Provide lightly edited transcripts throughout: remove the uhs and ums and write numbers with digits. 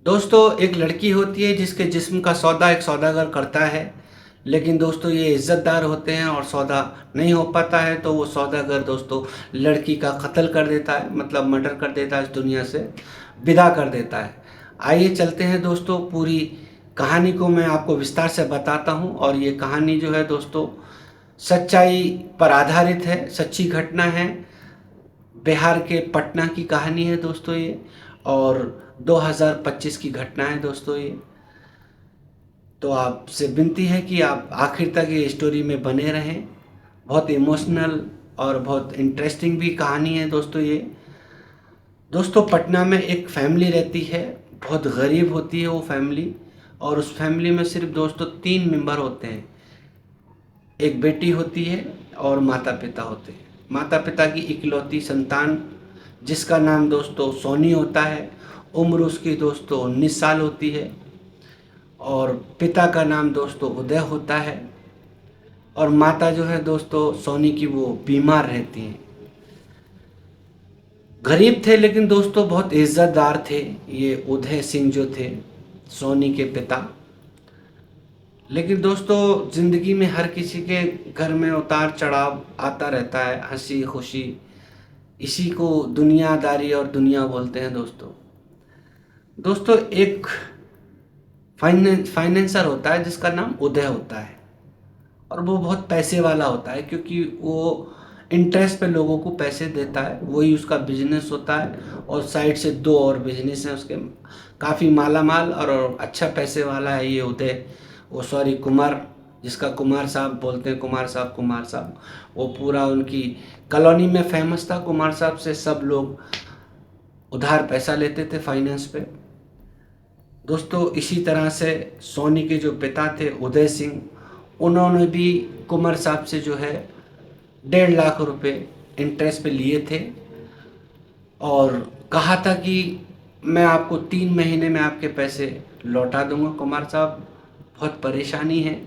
दोस्तों एक लड़की होती है जिसके जिस्म का सौदा एक सौदागर करता है। लेकिन दोस्तों ये इज़्ज़तदार होते हैं और सौदा नहीं हो पाता है तो वो सौदागर दोस्तों लड़की का कत्ल कर देता है, मतलब मर्डर कर देता है, इस दुनिया से विदा कर देता है। आइए चलते हैं दोस्तों, पूरी कहानी को मैं आपको विस्तार से बताता हूँ। और ये कहानी जो है दोस्तों सच्चाई पर आधारित है, सच्ची घटना है। बिहार के पटना की कहानी है दोस्तों ये, और 2025 की घटना है दोस्तों ये। तो आपसे विनती है कि आप आखिर तक ये स्टोरी में बने रहें। बहुत इमोशनल और बहुत इंटरेस्टिंग भी कहानी है दोस्तों ये। दोस्तों पटना में एक फैमिली रहती है, बहुत गरीब होती है वो फैमिली। और उस फैमिली में सिर्फ दोस्तों 3 मेंबर होते हैं। एक बेटी होती है और माता पिता होते हैं। माता पिता की इकलौती संतान जिसका नाम दोस्तों सोनी होता है। उम्र उसकी दोस्तों 19 साल होती है। और पिता का नाम दोस्तों उदय होता है। और माता जो है दोस्तों सोनी की वो बीमार रहती हैं। गरीब थे लेकिन दोस्तों बहुत इज्जतदार थे ये उदय सिंह जो थे, सोनी के पिता। लेकिन दोस्तों ज़िंदगी में हर किसी के घर में उतार चढ़ाव आता रहता है, हंसी खुशी। इसी को दुनियादारी और दुनिया बोलते हैं दोस्तों। दोस्तों एक फाइनेंसर होता है जिसका नाम उदय होता है। और वो बहुत पैसे वाला होता है क्योंकि वो इंटरेस्ट पे लोगों को पैसे देता है, वही उसका बिजनेस होता है। और साइड से 2 और बिजनेस हैं उसके। काफ़ी माला माल और अच्छा पैसे वाला है ये उदय, वो सॉरी कुमार, जिसका कुमार साहब बोलते हैं, कुमार साहब कुमार साहब। वो पूरा उनकी कॉलोनी में फेमस था। कुमार साहब से सब लोग उधार पैसा लेते थे फाइनेंस पे। दोस्तों इसी तरह से सोनी के जो पिता थे उदय सिंह, उन्होंने भी कुमार साहब से जो है 1.5 लाख रुपए इंटरेस्ट पे लिए थे। और कहा था कि मैं आपको 3 महीने में आपके पैसे लौटा दूंगा। कुमार साहब बहुत परेशानी है,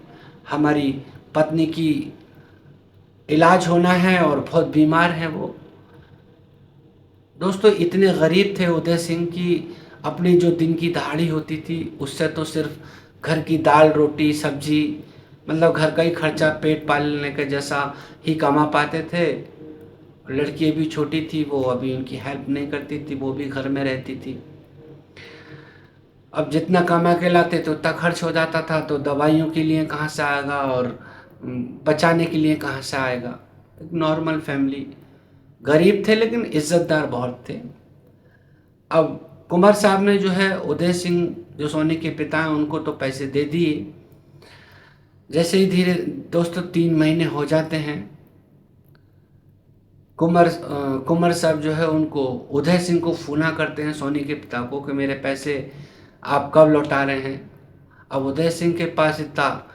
हमारी पत्नी की इलाज होना है और बहुत बीमार हैं वो। दोस्तों इतने गरीब थे उदय सिंह की अपनी जो दिन की दहाड़ी होती थी उससे तो सिर्फ घर की दाल रोटी सब्जी, मतलब घर का ही खर्चा पेट पालने के जैसा ही कमा पाते थे। लड़की भी छोटी थी, वो अभी उनकी हेल्प नहीं करती थी, वो भी घर में रहती थी। अब जितना कमा के लाते तो उतना खर्च हो जाता था, तो दवाइयों के लिए कहाँ से आएगा और बचाने के लिए कहाँ से आएगा। एक नॉर्मल फैमिली, गरीब थे लेकिन इज्जतदार बहुत थे। अब कुमार साहब ने जो है उदय सिंह जो सोनी के पिता हैं उनको तो पैसे दे दिए। जैसे ही धीरे दोस्तों 3 महीने हो जाते हैं, कुमार साहब जो है उनको उदय सिंह को फ़ोन करते हैं, सोनी के पिता को, कि मेरे पैसे आप कब लौटा रहे हैं। अब उदय सिंह के पास इतना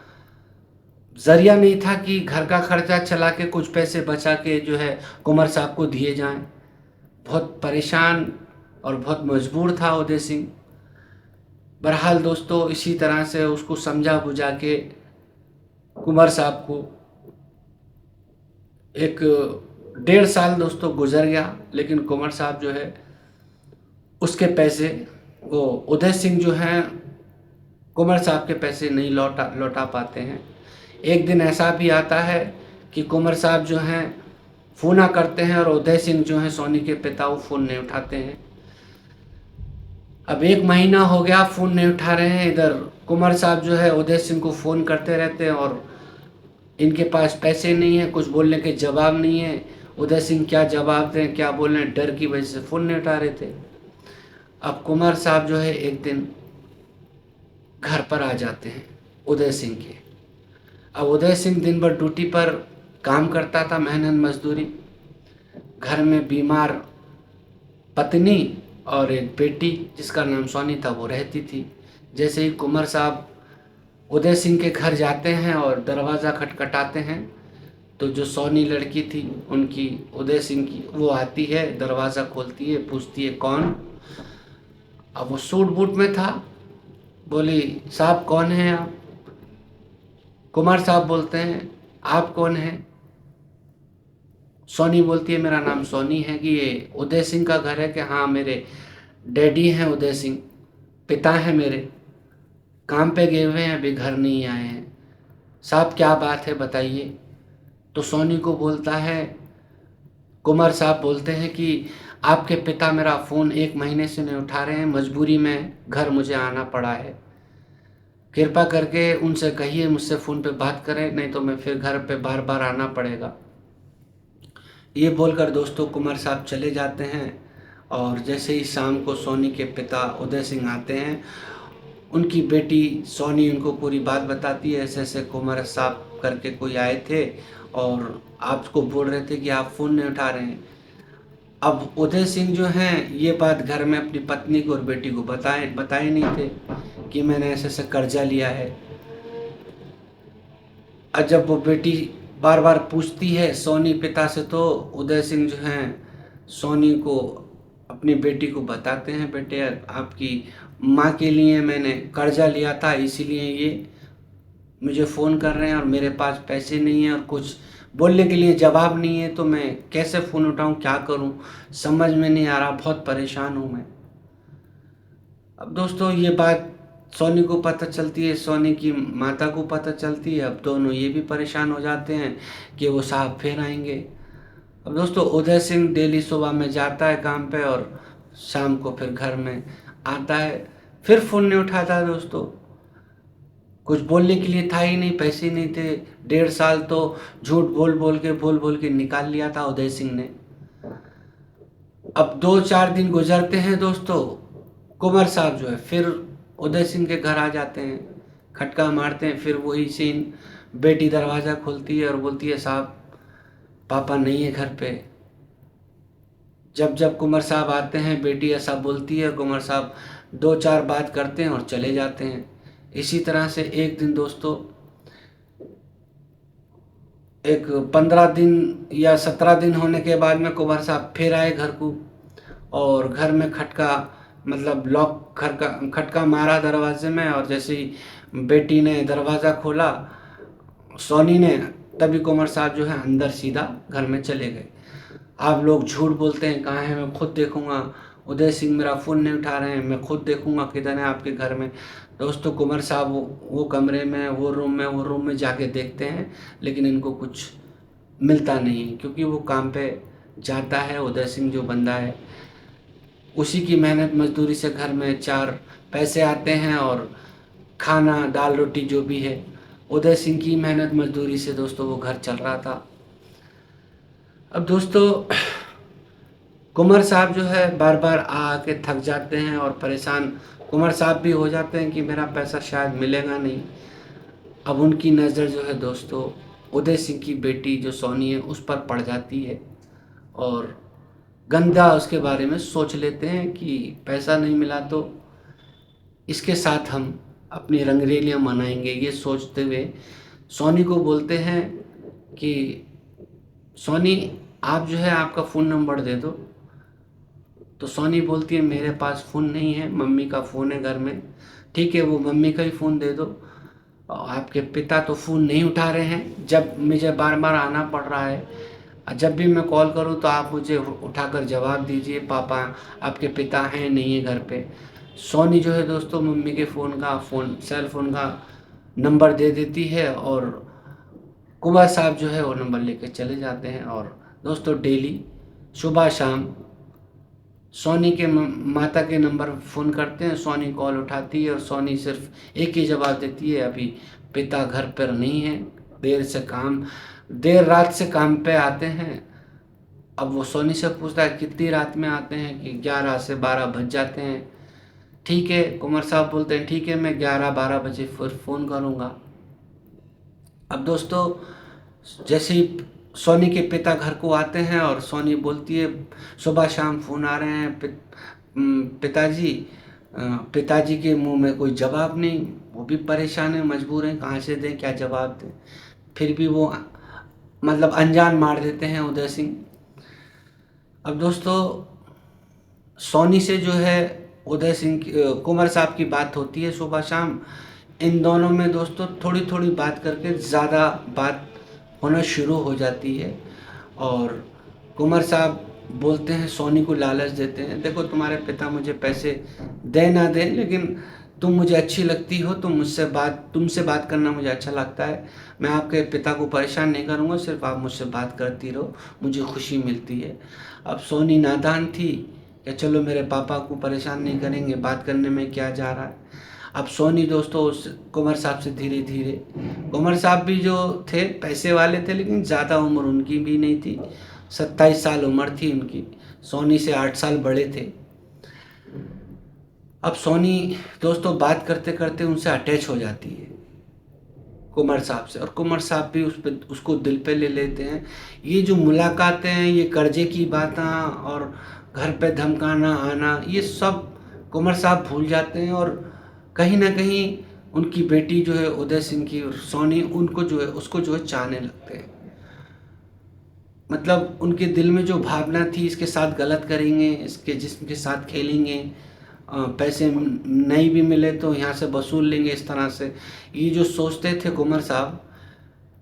ज़रिया नहीं था कि घर का खर्चा चला के कुछ पैसे बचा के जो है कुमार साहब को दिए जाएं। बहुत परेशान और बहुत मजबूर था उदय सिंह। बहरहाल दोस्तों इसी तरह से उसको समझा बुझा के कुमार साहब को एक 1.5 साल दोस्तों गुजर गया। लेकिन कुमार साहब जो है उसके पैसे, वो उदय सिंह जो हैं कुमार साहब के पैसे नहीं लौटा पाते हैं। एक दिन ऐसा भी आता है कि कुमार साहब जो हैं फ़ोन करते हैं और उदय सिंह जो हैं सोनी के पिता वो फ़ोन नहीं उठाते हैं। अब 1 महीना हो गया, फ़ोन नहीं उठा रहे हैं। इधर कुमार साहब जो है उदय सिंह को फ़ोन करते रहते हैं और इनके पास पैसे नहीं है, कुछ बोलने के जवाब नहीं है। उदय सिंह क्या जवाब दें क्या बोलें, डर की वजह से फ़ोन नहीं उठा रहे थे। अब कुमार साहब जो है एक दिन घर पर आ जाते हैं उदय सिंह के। अब उदय सिंह दिन भर ड्यूटी पर काम करता था, मेहनत मजदूरी। घर में बीमार पत्नी और एक बेटी जिसका नाम सोनी था वो रहती थी। जैसे ही कुमार साहब उदय सिंह के घर जाते हैं और दरवाज़ा खटखटाते हैं तो जो सोनी लड़की थी उनकी, उदय सिंह की, वो आती है, दरवाज़ा खोलती है, पूछती है कौन। अब वो सूट बूट में था, बोली साहब कौन हैं आप। कुमार साहब बोलते हैं आप कौन हैं। सोनी बोलती है मेरा नाम सोनी है, कि ये उदय सिंह का घर है। कि हाँ मेरे डैडी हैं उदय सिंह। पिता हैं मेरे, काम पे गए हुए हैं, अभी घर नहीं आए हैं। साहब क्या बात है बताइए। तो सोनी को बोलता है, कुमार साहब बोलते हैं कि आपके पिता मेरा फ़ोन 1 महीने से नहीं उठा रहे हैं, मजबूरी में घर मुझे आना पड़ा है। कृपा करके उनसे कहिए मुझसे फ़ोन पे बात करें, नहीं तो मैं फिर घर पे बार बार आना पड़ेगा। ये बोलकर दोस्तों कुमार साहब चले जाते हैं। और जैसे ही शाम को सोनी के पिता उदय सिंह आते हैं, उनकी बेटी सोनी उनको पूरी बात बताती है, ऐसे ऐसे कुमार साहब करके कोई आए थे और आपको बोल रहे थे कि आप फ़ोन नहीं उठा रहे हैं। अब उदय सिंह जो हैं ये बात घर में अपनी पत्नी को और बेटी को बताए नहीं थे कि मैंने ऐसे ऐसे कर्जा लिया है। और जब वो बेटी बार बार पूछती है सोनी पिता से, तो उदय सिंह जो हैं सोनी को अपनी बेटी को बताते हैं, बेटे आपकी माँ के लिए मैंने कर्जा लिया था, इसीलिए ये मुझे फ़ोन कर रहे हैं और मेरे पास पैसे नहीं हैं और कुछ बोलने के लिए जवाब नहीं है, तो मैं कैसे फ़ोन उठाऊं, क्या करूं, समझ में नहीं आ रहा, बहुत परेशान हूं मैं। अब दोस्तों ये बात सोनी को पता चलती है, सोनी की माता को पता चलती है। अब दोनों ये भी परेशान हो जाते हैं कि वो साहब फिर आएंगे। अब दोस्तों उदय सिंह डेली सुबह में जाता है काम पे और शाम को फिर घर में आता है, फिर फ़ोन नहीं उठाता है दोस्तों। कुछ बोलने के लिए था ही नहीं, पैसे नहीं थे। 1.5 साल तो झूठ बोल बोल के निकाल लिया था उदय सिंह ने। अब 2-4 दिन गुजरते हैं दोस्तों, कुंवर साहब जो है फिर उदय सिंह के घर आ जाते हैं, खटका मारते हैं, फिर वही सीन। बेटी दरवाज़ा खोलती है और बोलती है साहब पापा नहीं है घर पे। जब जब कुंवर साहब आते हैं बेटी ऐसा बोलती है, कुंवर साहब 2-4 बात करते हैं और चले जाते हैं। इसी तरह से एक दिन दोस्तों, एक 15 दिन या 17 दिन होने के बाद में कुंवर साहब फिर आए घर को और घर में खटका मतलब लॉक खटका मारा दरवाजे में। और जैसे ही बेटी ने दरवाज़ा खोला सोनी ने, तभी कुंवर साहब जो है अंदर सीधा घर में चले गए। आप लोग झूठ बोलते हैं, कहाँ है, मैं खुद देखूंगा। उदय सिंह मेरा फ़ोन नहीं उठा रहे हैं, मैं खुद देखूंगा किधर है आपके घर में। दोस्तों कुंवर साहब वो कमरे में, वो रूम में जाके देखते हैं, लेकिन इनको कुछ मिलता नहीं है, क्योंकि वो काम पे जाता है। उदय सिंह जो बंदा है उसी की मेहनत मजदूरी से घर में 4 पैसे आते हैं और खाना दाल रोटी जो भी है उदय सिंह की मेहनत मजदूरी से दोस्तों वो घर चल रहा था। अब दोस्तों कुंवर साहब जो है बार बार आके थक जाते हैं और परेशान कुंवर साहब भी हो जाते हैं कि मेरा पैसा शायद मिलेगा नहीं। अब उनकी नज़र जो है दोस्तों उदय सिंह की बेटी जो सोनी है उस पर पड़ जाती है और गंदा उसके बारे में सोच लेते हैं कि पैसा नहीं मिला तो इसके साथ हम अपनी रंगरेलियाँ मनाएंगे। ये सोचते हुए सोनी को बोलते हैं कि सोनी आप जो है आपका फ़ोन नंबर दे दो। तो सोनी बोलती है मेरे पास फ़ोन नहीं है, मम्मी का फ़ोन है घर में। ठीक है, वो मम्मी का ही फ़ोन दे दो। और आपके पिता तो फ़ोन नहीं उठा रहे हैं, जब मुझे बार बार आना पड़ रहा है, जब भी मैं कॉल करूं तो आप मुझे उठाकर जवाब दीजिए पापा आपके पिता हैं नहीं है घर पे। सोनी जो है दोस्तों मम्मी के सेल फ़ोन का नंबर दे देती है और कुंवर साहब जो है वो नंबर लेके चले जाते हैं। और दोस्तों डेली सुबह शाम सोनी के माता के नंबर फ़ोन करते हैं, सोनी कॉल उठाती है और सोनी सिर्फ एक ही जवाब देती है, अभी पिता घर पर नहीं है, देर रात से काम पे आते हैं। अब वो सोनी से पूछता है कितनी रात में आते हैं, कि 11 से 12 बज जाते हैं। ठीक है, कुंवर साहब बोलते हैं ठीक है मैं 11-12 बजे फिर फ़ोन करूँगा। अब दोस्तों जैसे ही सोनी के पिता घर को आते हैं और सोनी बोलती है सुबह शाम फ़ोन आ रहे हैं पिताजी। पिताजी के मुंह में कोई जवाब नहीं, वो भी परेशान है, मजबूर हैं, कहाँ से दें, क्या जवाब दें। फिर भी वो मतलब अनजान मार देते हैं उदय सिंह। अब दोस्तों सोनी से जो है उदय सिंह कुंवर साहब की बात होती है सुबह शाम। इन दोनों में दोस्तों थोड़ी थोड़ी बात करके ज़्यादा बात होना शुरू हो जाती है और कुंवर साहब बोलते हैं, सोनी को लालच देते हैं, देखो तुम्हारे पिता मुझे पैसे दे ना दें, लेकिन तुम मुझे अच्छी लगती हो, तुमसे बात करना मुझे अच्छा लगता है, मैं आपके पिता को परेशान नहीं करूँगा, सिर्फ आप मुझसे बात करती रहो, मुझे खुशी मिलती है। अब सोनी नादान थी कि चलो मेरे पापा को परेशान नहीं करेंगे, बात करने में क्या जा रहा है। अब सोनी दोस्तों उस कुंवर साहब से धीरे धीरे, कुंवर साहब भी जो थे पैसे वाले थे, लेकिन ज़्यादा उम्र उनकी भी नहीं थी, 27 साल उम्र थी उनकी, सोनी से 8 साल बड़े थे। अब सोनी दोस्तों बात करते करते उनसे अटैच हो जाती है, कुंवर साहब से, और कुंवर साहब भी उसको दिल पे ले लेते हैं। ये जो मुलाकातें हैं, ये कर्जे की बातें और घर पे धमकाना आना, ये सब कुंवर साहब भूल जाते हैं, और कहीं ना कहीं उनकी बेटी जो है उदय सिंह की, सोनी, उनको जो है उसको जो है चाहने लगते हैं। मतलब उनके दिल में जो भावना थी, इसके साथ गलत करेंगे, इसके जिस्म के साथ खेलेंगे, पैसे नहीं भी मिले तो यहाँ से वसूल लेंगे, इस तरह से ये जो सोचते थे कुंवर साहब,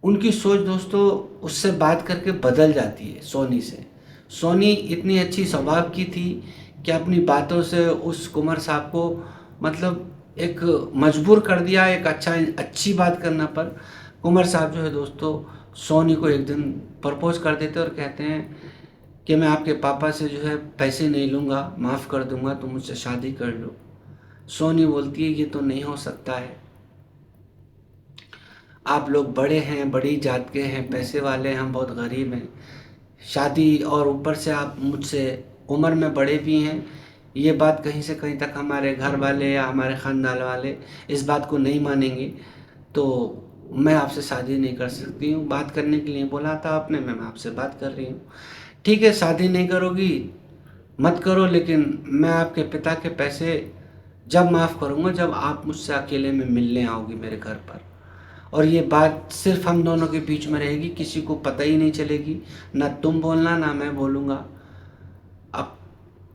उनकी सोच दोस्तों उससे बात करके बदल जाती है सोनी से। सोनी इतनी अच्छी स्वभाव की थी कि अपनी बातों से उस कुंवर साहब को मतलब एक मजबूर कर दिया, एक अच्छी बात करना पर। कुंवर साहब जो है दोस्तों सोनी को एक दिन प्रपोज कर देते और कहते हैं कि मैं आपके पापा से जो है पैसे नहीं लूँगा, माफ़ कर दूँगा, तुम मुझसे शादी कर लो। सोनी बोलती है ये तो नहीं हो सकता है, आप लोग बड़े हैं, बड़ी जात के हैं, पैसे वाले हैं, हम बहुत गरीब हैं, शादी, और ऊपर से आप मुझसे उम्र में बड़े भी हैं, ये बात कहीं से कहीं तक हमारे घर वाले या हमारे ख़ानदान वाले इस बात को नहीं मानेंगे, तो मैं आपसे शादी नहीं कर सकती हूँ। बात करने के लिए बोला था आपने, मैं आपसे बात कर रही हूँ। ठीक है, शादी नहीं करोगी मत करो, लेकिन मैं आपके पिता के पैसे जब माफ़ करूँगा जब आप मुझसे अकेले में मिलने आओगी मेरे घर पर, और ये बात सिर्फ हम दोनों के बीच में रहेगी, किसी को पता ही नहीं चलेगी, ना तुम बोलना ना मैं बोलूँगा। अब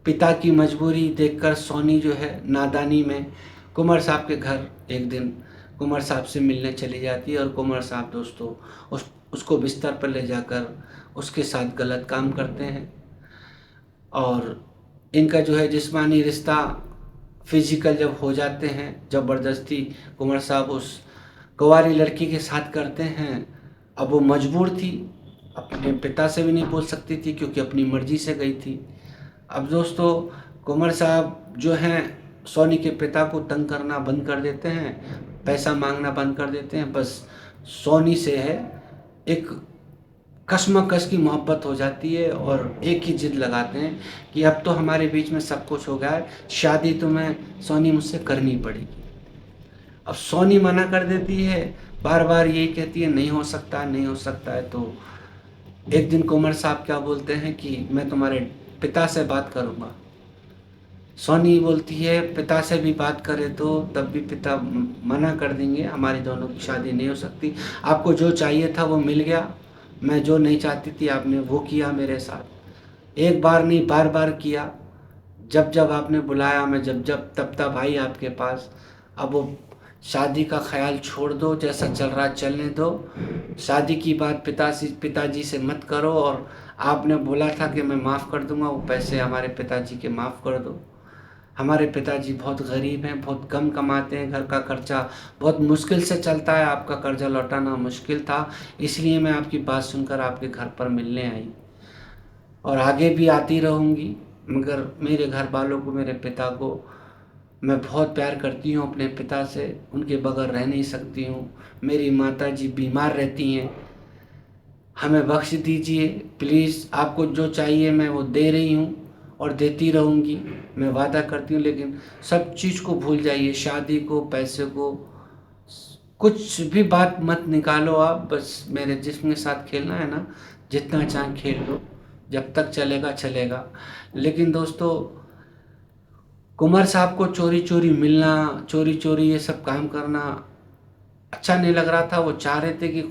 पिता की मजबूरी देखकर सोनी जो है नादानी में कुंवर साहब के घर एक दिन कुंवर साहब से मिलने चली जाती है, और कुंवर साहब दोस्तों उसको बिस्तर पर ले जाकर उसके साथ गलत काम करते हैं, और इनका जो है जिस्मानी रिश्ता फिजिकल जब हो जाते हैं, ज़बरदस्ती कुंवर साहब उस कुंवारी लड़की के साथ करते हैं। अब वो मजबूर थी, अपने पिता से भी नहीं बोल सकती थी क्योंकि अपनी मर्जी से गई थी। अब दोस्तों कुंवर साहब जो हैं सोनी के पिता को तंग करना बंद कर देते हैं, पैसा मांगना बंद कर देते हैं, बस सोनी से है एक कशमकश की मोहब्बत हो जाती है, और एक ही जिद लगाते हैं कि अब तो हमारे बीच में सब कुछ हो गया है, शादी तुम्हें सोनी मुझसे करनी पड़ेगी। अब सोनी मना कर देती है, बार बार यही कहती है नहीं हो सकता, नहीं हो सकता है। तो एक दिन कुंवर साहब क्या बोलते हैं कि मैं तुम्हारे पिता से बात करूँगा। सोनी बोलती है पिता से भी बात करे तो तब भी पिता मना कर देंगे, हमारी दोनों की शादी नहीं हो सकती, आपको जो चाहिए था वो मिल गया, मैं जो नहीं चाहती थी आपने वो किया मेरे साथ, एक बार नहीं बार बार किया, जब जब आपने बुलाया मैं जब जब तब तब आई आपके पास। अब वो शादी का ख्याल छोड़ दो, जैसा चल रहा चलने दो, शादी की बात पिताजी से मत करो, और आपने बोला था कि मैं माफ़ कर दूंगा, वो पैसे हमारे पिताजी के माफ़ कर दो। हमारे पिताजी बहुत गरीब हैं, बहुत कम कमाते हैं, घर का खर्चा बहुत मुश्किल से चलता है, आपका कर्जा लौटाना मुश्किल था, इसलिए मैं आपकी बात सुनकर आपके घर पर मिलने आई, और आगे भी आती रहूँगी, मगर मेरे घर वालों को, मेरे पिता को मैं बहुत प्यार करती हूँ, अपने पिता से उनके बगैर रह नहीं सकती हूँ, मेरी माताजी बीमार रहती हैं, हमें बख्श दीजिए प्लीज़, आपको जो चाहिए मैं वो दे रही हूँ और देती रहूँगी, मैं वादा करती हूँ, लेकिन सब चीज़ को भूल जाइए, शादी को, पैसे को, कुछ भी बात मत निकालो आप, बस मेरे जिस्म के साथ खेलना है ना, जितना चाहे खेल लो, जब तक चलेगा चलेगा। लेकिन दोस्तों कुंवर साहब को चोरी चोरी मिलना, चोरी चोरी ये सब काम करना अच्छा नहीं लग रहा था, वो चाह रहे थे कि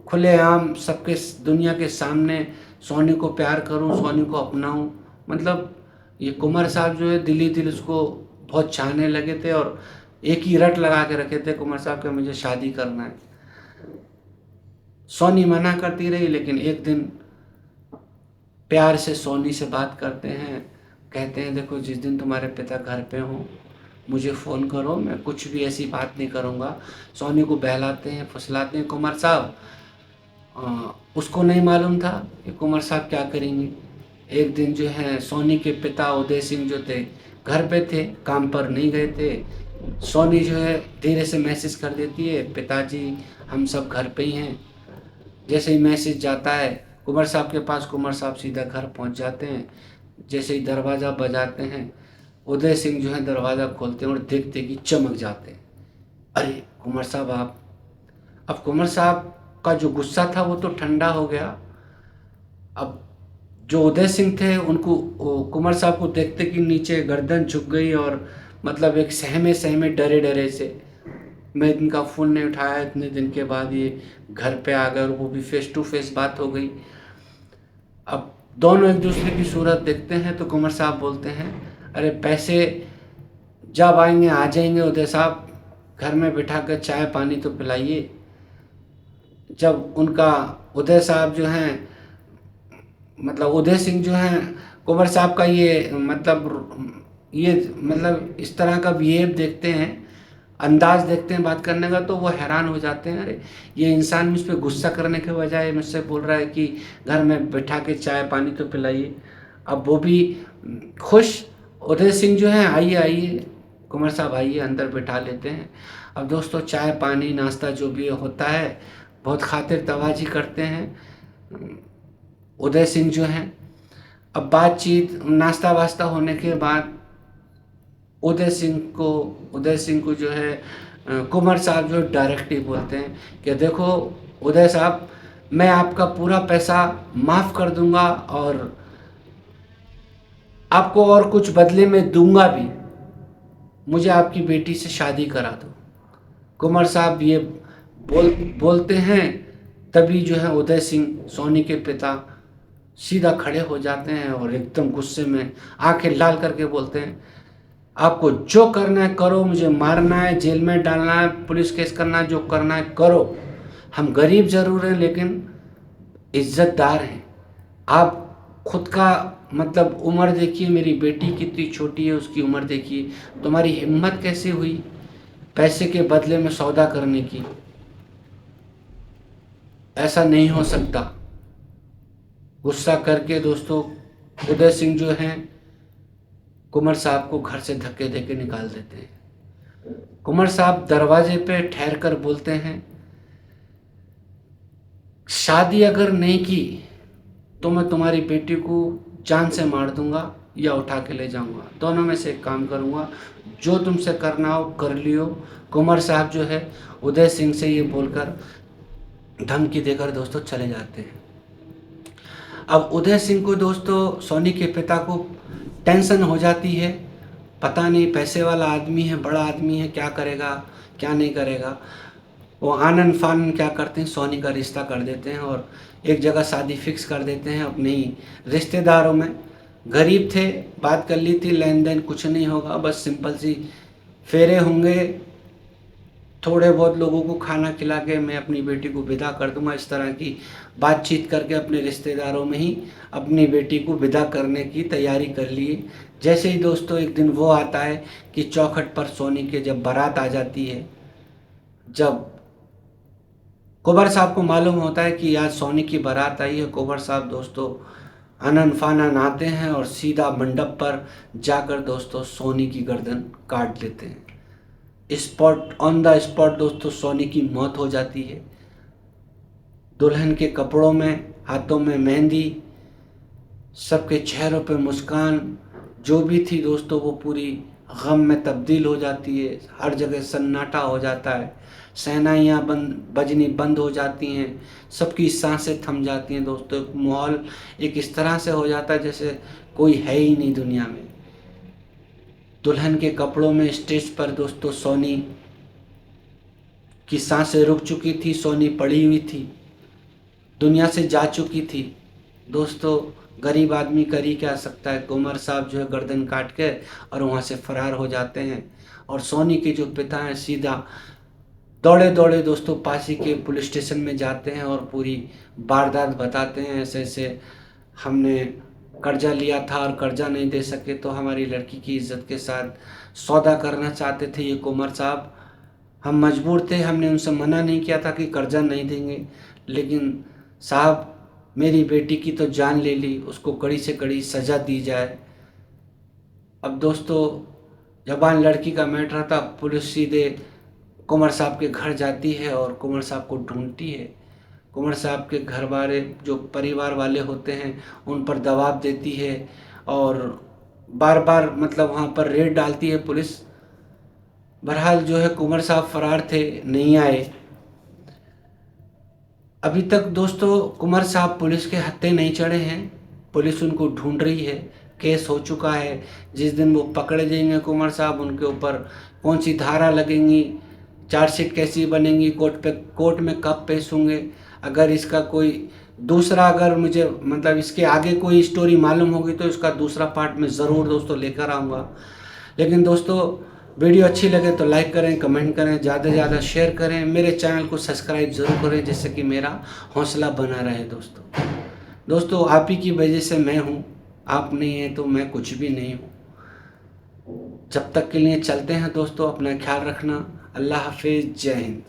खुलेआम सबके दुनिया के सामने सोनी को प्यार करूं, सोनी को अपनाऊं। मतलब ये कुंवर साहब जो है दिली दिल उसको बहुत चाहने लगे थे, और एक ही रट लगा के रखे थे कुंवर साहब के मुझे शादी करना है। सोनी मना करती रही, लेकिन एक दिन प्यार से सोनी से बात करते हैं, कहते हैं देखो जिस दिन तुम्हारे पिता घर पे हों मुझे फ़ोन करो, मैं कुछ भी ऐसी बात नहीं करूँगा। सोनी को बहलाते हैं, फुसलाते हैं कुमार साहब। उसको नहीं मालूम था कि कुमार साहब क्या करेंगे। एक दिन जो है सोनी के पिता उदय सिंह जो थे घर पे थे, काम पर नहीं गए थे। सोनी जो है धीरे से मैसेज कर देती है, पिताजी हम सब घर पे ही हैं। जैसे ही मैसेज जाता है कुमार साहब के पास, कुमार साहब सीधा घर पहुंच जाते हैं। जैसे ही दरवाज़ा बजाते हैं, उदय सिंह जो है दरवाज़ा खोलते हैं और देखते कि चमक जाते हैं। अरे कुमार साहब आप। अब कुमार साहब का जो गुस्सा था वो तो ठंडा हो गया। अब जो उदय सिंह थे उनको कुमार साहब को देखते कि नीचे गर्दन झुक गई और मतलब एक सहमे सहमे डरे डरे से, मैं इनका फ़ोन नहीं उठाया, इतने दिन के बाद ये घर पे आ गए और वो भी फेस टू फेस बात हो गई। अब दोनों एक दूसरे की सूरत देखते हैं तो कुमार साहब बोलते हैं अरे पैसे जब आएंगे आ जाएंगे उदय साहब, घर में बिठा कर चाय पानी तो पिलाइए। जब उनका उदय साहब जो हैं मतलब उदय सिंह जो हैं कुंवर साहब का ये मतलब इस तरह का बिहेव देखते हैं, अंदाज देखते हैं बात करने का, तो वो हैरान हो जाते हैं। अरे ये इंसान मुझ पर गुस्सा करने के बजाय मुझसे बोल रहा है कि घर में बैठा के चाय पानी तो पिलाइए। अब वो भी खुश। उदय सिंह जो हैं आइए आइए कुंवर साहब आइए, अंदर बैठा लेते हैं। अब दोस्तों चाय पानी नाश्ता जो भी होता है बहुत खातिर तवाजी करते हैं उदय सिंह जो हैं। अब बातचीत नाश्ता वास्ता होने के बाद उदय सिंह को जो है कुमार साहब जो डायरेक्टली बोलते हैं कि देखो उदय साहब, मैं आपका पूरा पैसा माफ़ कर दूंगा और आपको और कुछ बदले में दूंगा भी, मुझे आपकी बेटी से शादी करा दो। कुमार साहब ये बोलते हैं, तभी जो है उदय सिंह सोनी के पिता सीधा खड़े हो जाते हैं और एकदम गुस्से में आंखें लाल करके बोलते हैं आपको जो करना है करो, मुझे मारना है, जेल में डालना है, पुलिस केस करना है, जो करना है करो। हम गरीब ज़रूर हैं लेकिन इज्जतदार हैं। आप खुद का मतलब उम्र देखिए, मेरी बेटी कितनी छोटी है उसकी उम्र देखिए, तुम्हारी हिम्मत कैसे हुई पैसे के बदले में सौदा करने की। ऐसा नहीं हो सकता। गुस्सा करके दोस्तों उदय सिंह जो हैं कुमार साहब को घर से धक्के देके निकाल देते हैं। कुमार साहब दरवाजे पे ठहर कर बोलते हैं शादी अगर नहीं की तो मैं तुम्हारी बेटी को जान से मार दूंगा या उठा के ले जाऊंगा, दोनों में से एक काम करूंगा, जो तुमसे करना हो कर लियो। कुमार साहब जो है उदय सिंह से ये बोलकर धमकी देकर दोस्तों चले जाते हैं। अब उदय सिंह को दोस्तों सोनी के पिता को टेंशन हो जाती है, पता नहीं पैसे वाला आदमी है, बड़ा आदमी है, क्या करेगा क्या नहीं करेगा। वो आनन फानन क्या करते हैं, सोनी का रिश्ता कर देते हैं और एक जगह शादी फिक्स कर देते हैं अपने ही रिश्तेदारों में। गरीब थे, बात कर ली थी, लेन देन कुछ नहीं होगा, बस सिंपल सी फेरे होंगे, थोड़े बहुत लोगों को खाना खिला के मैं अपनी बेटी को विदा कर दूंगा। इस तरह की बातचीत करके अपने रिश्तेदारों में ही अपनी बेटी को विदा करने की तैयारी कर लिए। जैसे ही दोस्तों एक दिन वो आता है कि चौखट पर सोनी के जब बारात आ जाती है, जब कुंवर साहब को मालूम होता है कि आज सोनी की बारात आई है, कुंवर साहब दोस्तों आनन फानन आते हैं और सीधा मंडप पर जाकर दोस्तों सोनी की गर्दन काट लेते हैं। स्पॉट ऑन द स्पॉट दोस्तों सोनी की मौत हो जाती है। दुल्हन के कपड़ों में, हाथों में मेहंदी, सबके चेहरों पे मुस्कान जो भी थी दोस्तों वो पूरी गम में तब्दील हो जाती है। हर जगह सन्नाटा हो जाता है, शहनाइयाँ बजनी बंद हो जाती हैं, सबकी सांसें थम जाती हैं दोस्तों। माहौल एक इस तरह से हो जाता है जैसे कोई है ही नहीं दुनिया में। दुल्हन के कपड़ों में स्टेज पर दोस्तों सोनी की सांसें रुक चुकी थी, सोनी पड़ी हुई थी, दुनिया से जा चुकी थी। दोस्तों गरीब आदमी कर ही क्या सकता है, कुंवर साहब जो है गर्दन काट के और वहाँ से फरार हो जाते हैं। और सोनी के जो पिता हैं सीधा दौड़े दौड़े दोस्तों पासी के पुलिस स्टेशन में जाते हैं और पूरी वारदात बताते हैं। ऐसे ऐसे हमने कर्जा लिया था और कर्जा नहीं दे सके तो हमारी लड़की की इज्जत के साथ सौदा करना चाहते थे ये कुंवर साहब। हम मजबूर थे, हमने उनसे मना नहीं किया था कि कर्जा नहीं देंगे, लेकिन साहब मेरी बेटी की तो जान ले ली, उसको कड़ी से कड़ी सज़ा दी जाए। अब दोस्तों जबान लड़की का मैटर था, पुलिस सीधे कुंवर साहब के घर जाती है और कुंवर साहब को ढूंढती है। कुंवर साहब के घर वाले जो परिवार वाले होते हैं उन पर दबाव देती है और बार बार मतलब वहाँ पर रेड डालती है पुलिस। बहरहाल जो है कुंवर साहब फरार थे, नहीं आए। अभी तक दोस्तों कुंवर साहब पुलिस के हत्थे नहीं चढ़े हैं, पुलिस उनको ढूंढ रही है, केस हो चुका है। जिस दिन वो पकड़े जाएंगे कुंवर साहब, उनके ऊपर कौन सी धारा लगेंगी, चार्जशीट कैसी बनेंगी, कोर्ट में कब पेश होंगे। अगर इसका कोई दूसरा, अगर मुझे मतलब इसके आगे कोई स्टोरी मालूम होगी तो इसका दूसरा पार्ट मैं ज़रूर दोस्तों लेकर आऊँगा। लेकिन दोस्तों वीडियो अच्छी लगे तो लाइक करें, कमेंट करें, ज़्यादा से ज़्यादा शेयर करें, मेरे चैनल को सब्सक्राइब ज़रूर करें जिससे कि मेरा हौसला बना रहे। दोस्तों आप ही की वजह से मैं हूँ, आप नहीं हैं तो मैं कुछ भी नहीं हूँ। जब तक के लिए चलते हैं दोस्तों, अपना ख्याल रखना। अल्लाह हाफिज़, जय हिंद।